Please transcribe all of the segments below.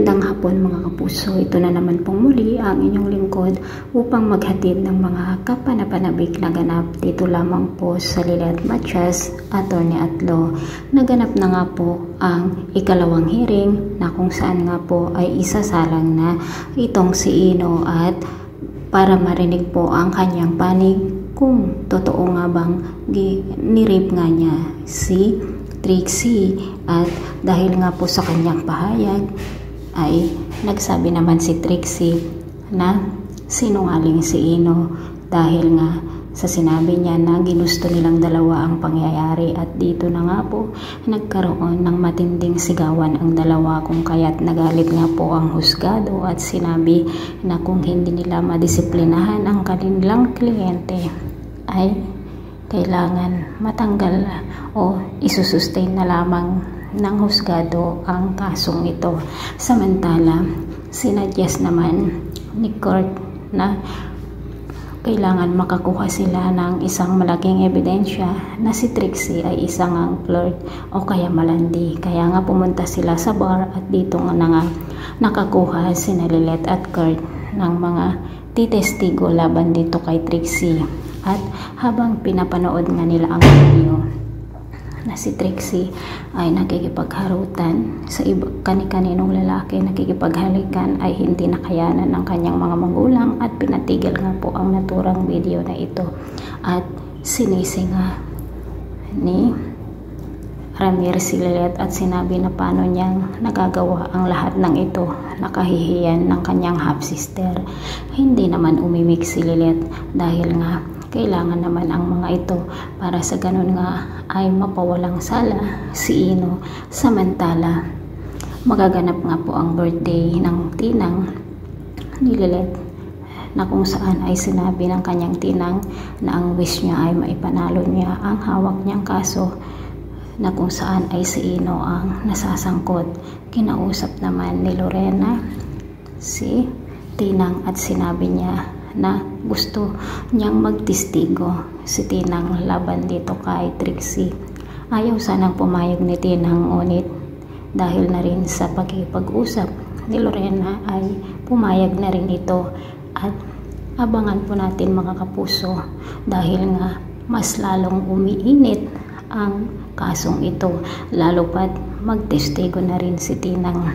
Magandang hapon mga kapuso, ito na naman pong muli ang inyong lingkod upang maghatid ng mga kapanapanabik na ganap dito lamang po sa Lilet Matias, Attorney at Law. Naganap na nga po ang ikalawang hearing na kung saan nga po ay isasalang na itong si Ino at para marinig po ang kanyang panig kung totoo nga bang nirape nga niya si Trixie, at dahil nga po sa kanyang pahayag ay nagsabi naman si Trixie na sinungaling si Ino dahil nga sa sinabi niya na ginusto nilang dalawa ang pangyayari, at dito na nga po nagkaroon ng matinding sigawan ang dalawa kung kaya't nagalit nga po ang husgado at sinabi na kung hindi nila madisiplinahan ang kanilang kliyente ay kailangan matanggal o isusustain na lamang ng husgado ang kasong ito. Samantala, sinuggest naman ni Court na kailangan makakuha sila ng isang malaking ebidensya na si Trixie ay isang ang flirt o kaya malandi. Kaya nga pumunta sila sa bar at dito nga nakakuha si Lilet at Court ng mga titestigo laban dito kay Trixie. At habang pinapanood nga nila ang video na si Trixie ay nakikipagharutan sa kani-kaninong lalaki, nakikipaghalikan, ay hindi nakayanan ng kanyang mga magulang at pinatigil nga po ang naturang video na ito. At sinisi nga ni Ramir si Lilet at sinabi na paano niyang nagagawa ang lahat ng ito, nakahihiyan ng kanyang half-sister. Hindi naman umimik si Lilet dahil nga kailangan naman ang mga ito para sa ganun nga ay mapawalang sala si Ino. Samantala, magaganap nga po ang birthday ng tinang ni Lilet na kung saan ay sinabi ng kanyang tinang na ang wish niya ay maipanalo niya ang hawak niyang kaso, na kung saan ay si Ino ang nasasangkot. Kinausap naman ni Lorena si tinang at sinabi niya na gusto niyang magtestigo si tinang laban dito kay Trixie. Ayaw sanang pumayag ni tinang, ngunit dahil na rin sa pagkikipag-usap ni Lorena ay pumayag na rin ito. At abangan po natin mga kapuso dahil nga mas lalong umiinit ang kasong ito, lalo pat magtestigo na rin si tinang.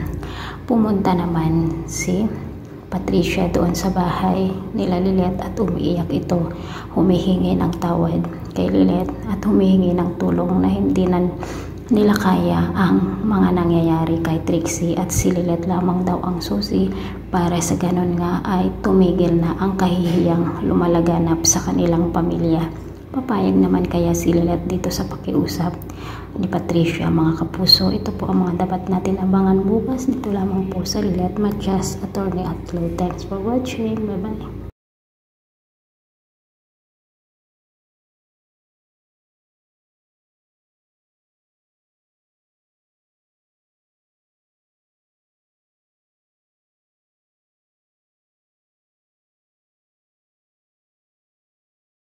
Pumunta naman si Patricia doon sa bahay nila Lilet at umiiyak ito, humihingi ng tawad kay Lilet at humihingi ng tulong na hindi na nila kaya ang mga nangyayari kay Trixie at si Lilet lamang daw ang susi para sa ganun nga ay tumigil na ang kahihiyang lumalaganap sa kanilang pamilya. Papayag naman kaya si Lilet dito sa pakiusap ni Patricia mga kapuso? Ito po ang mga dapat natin abangan bukas. Dito lamang po sa Lilet Matias, Attorney at Law. Thanks for watching. Bye bye.